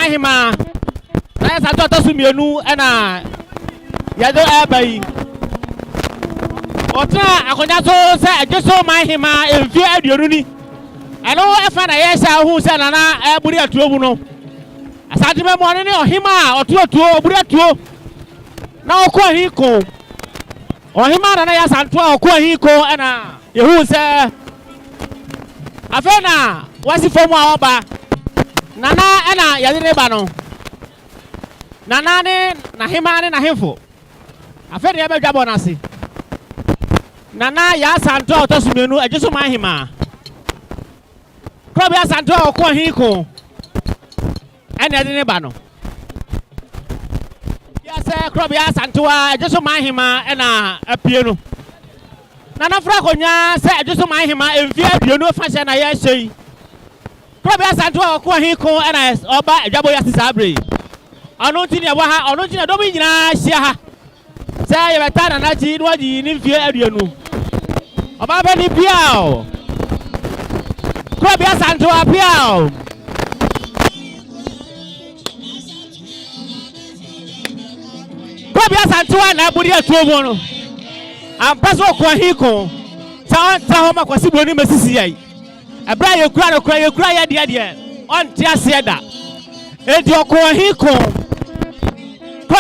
Manhemaa na Yaa Asantewaa to so mienu na yado abai otra akonya so se Ejisu Manhemaa emfie aduonu ni eno efa na yesha hu se nana eburi atuo mu no Asantewaa mo ne ohima otuo oburi atuo na okọ hiko ohima na Yaa Asantewaa okọ hiko na yehu se afena wasi fomu a oba nana ena yadire ba no nana ne na hima ne na hemfo afena ya bedwa bonase nana Yaa Asantewaa to so mienu Ejisu Manhemaa Yaa Asantewaa okọ hiko ena yadire ba no ya se Yaa Asantewaa Ejisu Manhemaa ena Appiah no nana fra konya se Ejisu Manhemaa emfie aduonu fa hye na ya hyei Yaa Asantewaa okọ hiko ena oba edwabo ya sisabre ono ntini ebo ha ono ntini do mi nyina hia ha se ye beta na nachi no wagi ni mfie aduonu oba ba ni piao Yaa Asantewaa piao Yaa Asantewaa na buri atuo mu no ampaso okọ hiko ta ho makwasi boni mesisi yai abra yekura ya de on ti ase da edi okọ hiko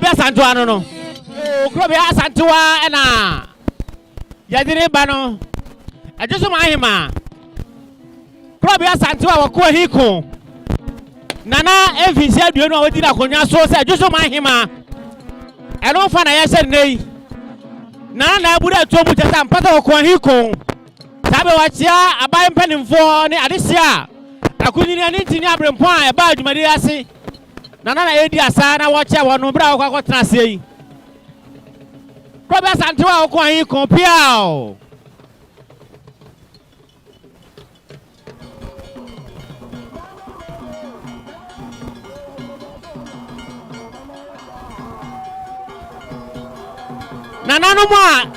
Yaa Asantewaa no Yaa Asantewaa na yadire ba no Ejisu Manhemaa Yaa Asantewaa okọ hiko nana evisi aduonu a wodi na konya so se Ejisu Manhemaa eno fa na yeshe nei na buri atuo mu tata mpata okọ hiko sabe wachia abai mpanimfo ne adehia akunyini ani ntini abrempo a eba adwumade ase na edi asa na wachia wono bra okọ akotena ase yi Yaa Asantewaa okọ hiko piao nana no mo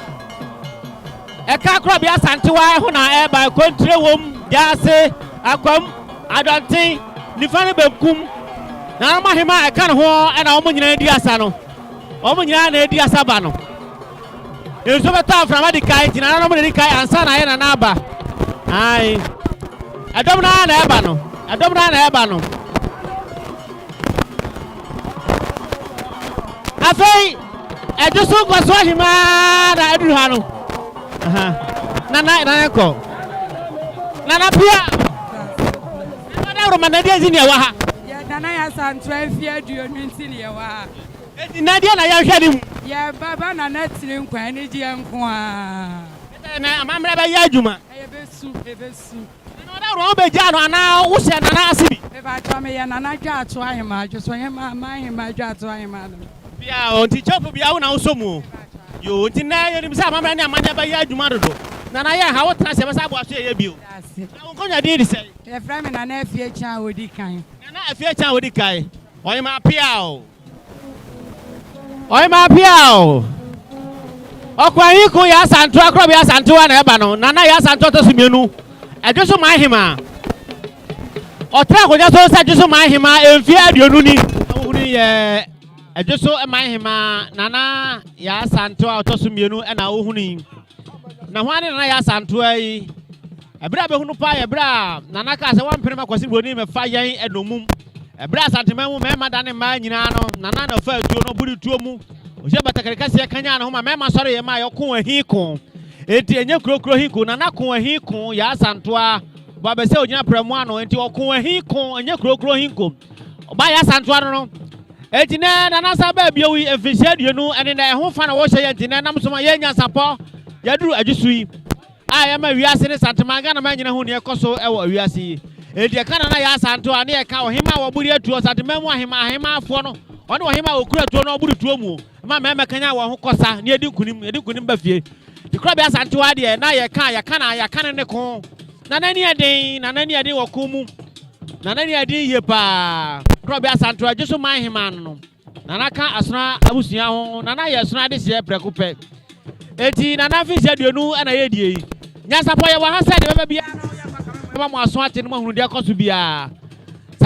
eka Yaa Asantewaa ho na eba kontre wom jase akwam adonten nifane bekum na Manhemaa eka no ho na omo nyina edi asa no omo nyina na edi asa ba no enso beta frama di kai tina na mo di kai ansa na ye na aba ai adom na eba no afei Ejisu kwaso hima na aduru ha no nana ko nana pia nana roma na dia zini wa ha ya nana Yaa Asantewaa emfie aduonu ntini ye wa ha edi na dia na ya hwade mu ya baba nana tiri nkwan ni die nko a na amamra ba ya adwuma ebesu nana roma be ja no ana wo hye nana asibi eba twa ya nana dwa ato ahema adwoso hema Manhemaa dwa ato ahema no bia onti chopo bia wo na wo somu yo nti na ye nimsa amamra ni amanya ba ya adwuma dodo nana ya ha wo tra se besa bo aso ye bio na wo konya di se ye fra me nana afie chan wodi kan nana afie chan wodi kai oyima piao okwa hiko Yaa Asantewaa Yaa Asantewaa na eba no nana Yaa Asantewaa to so mienu Ejisu Manhemaa otra konya so se Ejisu Manhemaa emfie aduonu ni ohuni ye Ejisu Manhemaa nana Yaa Asantewaa to so mienu na ohuni na hwane nana Yaa Asantewaa yi ebra be hunu pa ebra nana ka se wampene makwasi boni me fa yen enomum ebra Asantewaa mu me madane ma nyina no nana na fa atuo no buri tuo mu oje batakarika se kanya na ho ma me ma sore ye ma yoko ahiko enti enye kurokuro hiko nana ko ahiko Yaa Asantewaa ba be se ogina pramu ano enti oko ahiko enye kurokuro hiko ba Yaa Asantewaa no enti ne nana sa ba bia wi efisi aduonu ene na ho fa na wo hye enti ne nam so ma ye Nyansapo yaduru Ejisu yi a ya ma wiase ne santemanga na ma nyina ho ne ekoso ewo wiase yi enti eka na Yaa Asantewaa ne eka ohima wo buri atuo santememu ahima afo no one ohima okura tuo no buri tuo mu ma me kanya wo ho kosa ne edi kunim ba fie ti Yaa Asantewaa de na ye ka ne ko na nani eden wo ko mu na nani eden ye pa Yaa Asantewaa Ejisu Manhemaa no nana ka asona abusua ho nana ye asona de se prekupe eti nana fi se aduonu ana ye die Nyansapo ye wa ha se de beba bia no ya ba mo aso ate no hunu de koso bia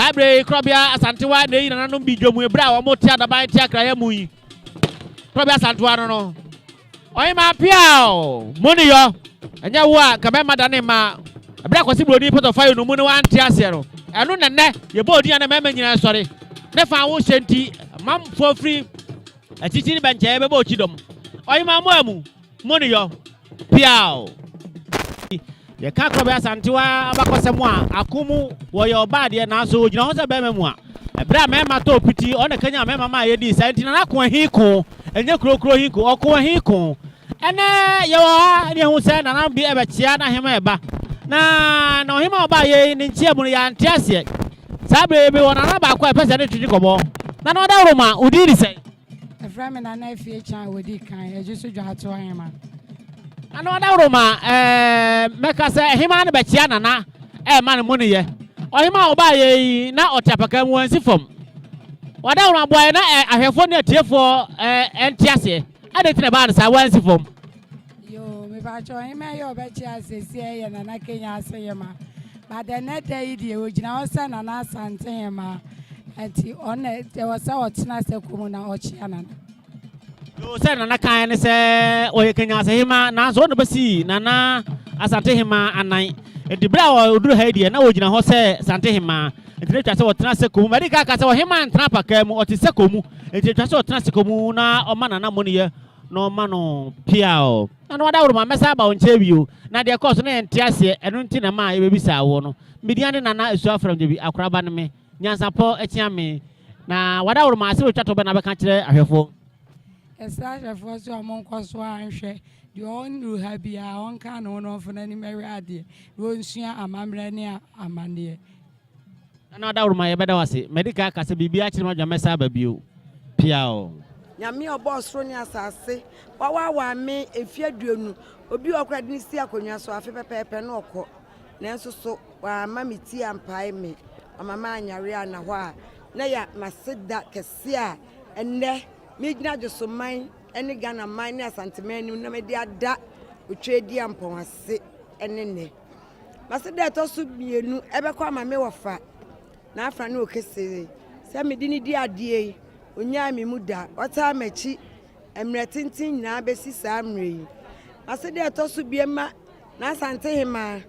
Sabre Yaa Asantewaa ne yina no bi dwomu ebra wo mo tia da ban tia kra ya mu yi Yaa Asantewaa no oyi ma Appiah money yo enya wo a ka be madane ma ebra kwasi brodi pot of fire no mu ne wan tia se no eno nenne ye bo odi na mema nyina sori ne fa wo hyenti mam for free achichi ni benche be bo chidom oyi ma mo amu money yo Appiah ye ka Yaa Asantewaa abakosem a akumu wo ye obade na so ogina ho se be memu a ebra mema to piti o ne kanya mema ma ye di sa ntina na ko hiko enye krokro hiko oko hiko ene ye wo ne hu se na bi ebe chia na hema eba na hema oba ye ni nchia mu ya ntiase sabe be wona na ba kwa pese ne twiji kobo na no da roma udiri se efra me na afie chan wodi kan Ejisu dwato ahema ano da roma meka se hema ne be chia na ma ne mu ne ye ohima oba ye na otapaka mu ansi fom wada roma boy na ahwefo ne tiefo entiase ade tine ba na sa wansi fom yo me ba cho hema yo be chia sesie ye na Kenya aseyema but the net day die ogina osa na Asantewaa enti on e wasa otena se kumu na ochia na yo se na kan ne se oye Kenya asehima na so no basi na Asantewaa anan edibra o oduru ha die na ogina ho se Asantewaa enti twa se otena se kumu mari ka se ohima ntena paka mu oti se kumu enti twa se otena se kumu na o mana na moni ye no mano Appiah na wada woro ma mesa ba onche bio na de course na entiase eno nti na ma e be bisa wo no mediane na esu afram de bi akoraba ne me Nyansapo etia me na wada woro ma se we twato be na be ka kire ahwefo esa ahwefo so amon kwaso anhwe de on ru ha bia on ka no no fo na ni meri ade wo nsua amamre ne amane na wada woro ma ye beda wase medical ka se bibia kire ma dwa mesa ba bio Appiah Nyame obosro ni asase wa me efiaduonu obi okra de si akonwa so afi pepepe na okọ nanso so wa mamiti ampai me mama anyare ana ho a na ya maseda kese a enne me gina joso man ene Ghana man ni Asantewaa ni na me de ada otwedi ampon ase ene ne maseda to so bienu ebekọ ama me wofa na afra na okese se me di ni di ade onya mi muda wata machi emretintin na besi samre asede etosu biema na Asantewaa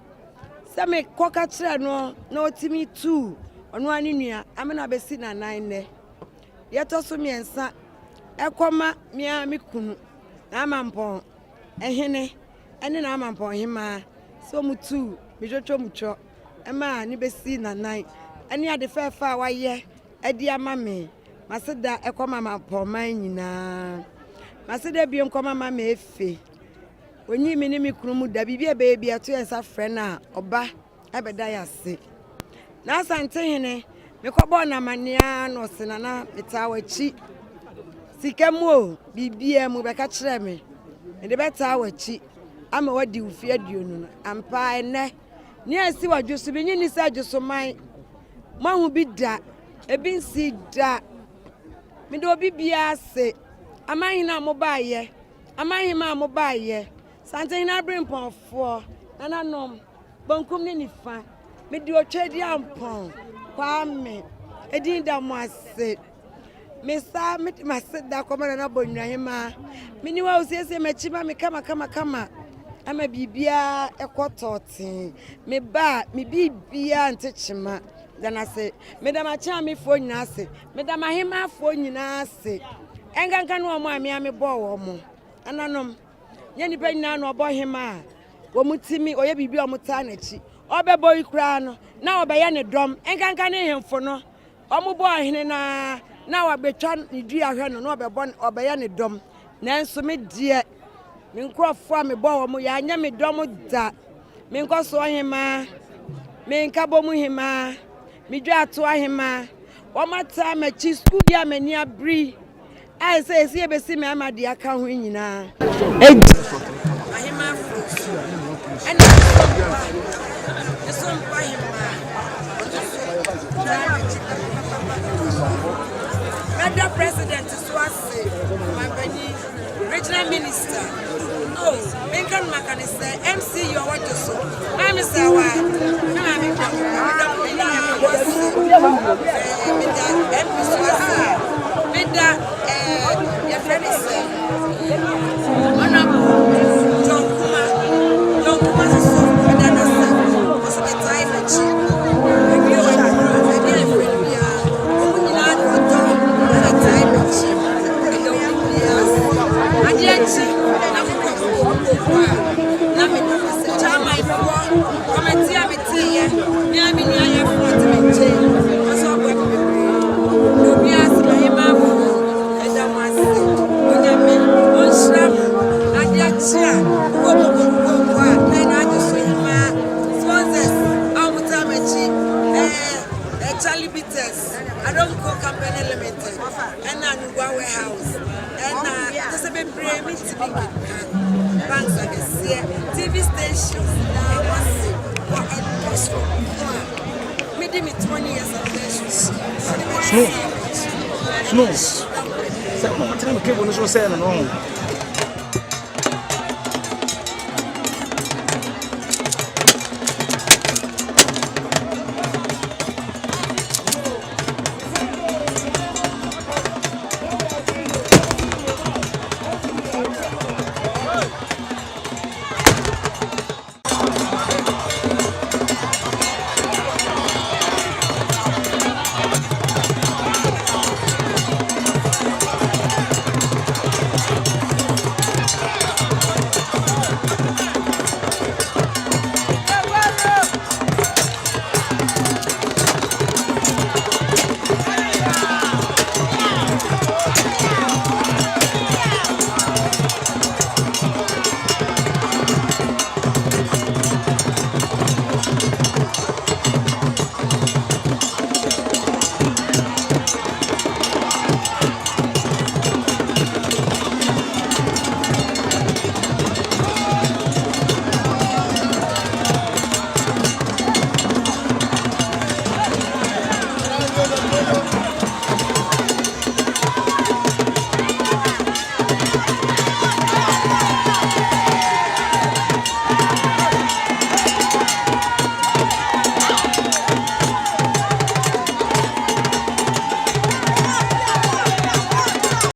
se me koka kire no na otimi 2 ono ani nua amena besi na 9 ne yetosu miensa ekoma mia mikunu na amampon ehene ene na amampon hima so mu 2 mijotwo mucho ema ni besi na 9 ene ade fefa waye edi amame maseda ekoma mapoman nyina maseda bi nkoma mama efe onyi mi ni mi krumu da bibia beebi ato ensa frena oba ebeda yase na Asantewaa mekobo na mania no senana metawachi sikemu bibia mu beka kire me de betawachi ama wadi ufie aduonu ampa ene ni asi wadwoso bi nyini sa dwoso man mahu bi da ebi nsi da me do bibia se amahina mobaye amahima mobaye Asantewaa brimpofo nananom bonkum ni nifa me di otwedi ampon kwame edin da mo ase me sa me maseda komana na bonwahema me ni wa osese machima me kama ama bibia ekototin me ba me bibia ntechima dana se me da macha me fo nyina se me da mahema fo nyina se enganka no mo ame bo wo mo ananom nye ni pa nyina no obo hema wo mutimi oye bibia omuta na chi obebo ikura no na obeya ne dom enganka ne hemfo no omubo ahene na wabetwa ne dua hwe no na obebo obeya ne dom nanso me die me nkrofo a me bo wo mo ya anya me dom da me nkoso hema me nkabo mu hema me dwa to ahema wo mata ma chi school dia mani abri ai say esi ebesi me amade aka ho nyina ahema and eso mpa hema Madam President Swasi Mabani Regional Minister oh Menkan Makanisa MC your what so I'm Sawa na me Committee, I'm a tea, yeah, me, I have to say, I saw what no, we asked my mouth, and I must say, when I mean, on slap, I did chat, and I just say, my sponsors, I'm with a cheap, Charlie Bitters, I don't go company limited, and I do warehouse, and just a bit brave me to be banks like a TV station, I must say, what a restaurant. Made me 20 years of relationship. Snow. What time came on the show saying, no.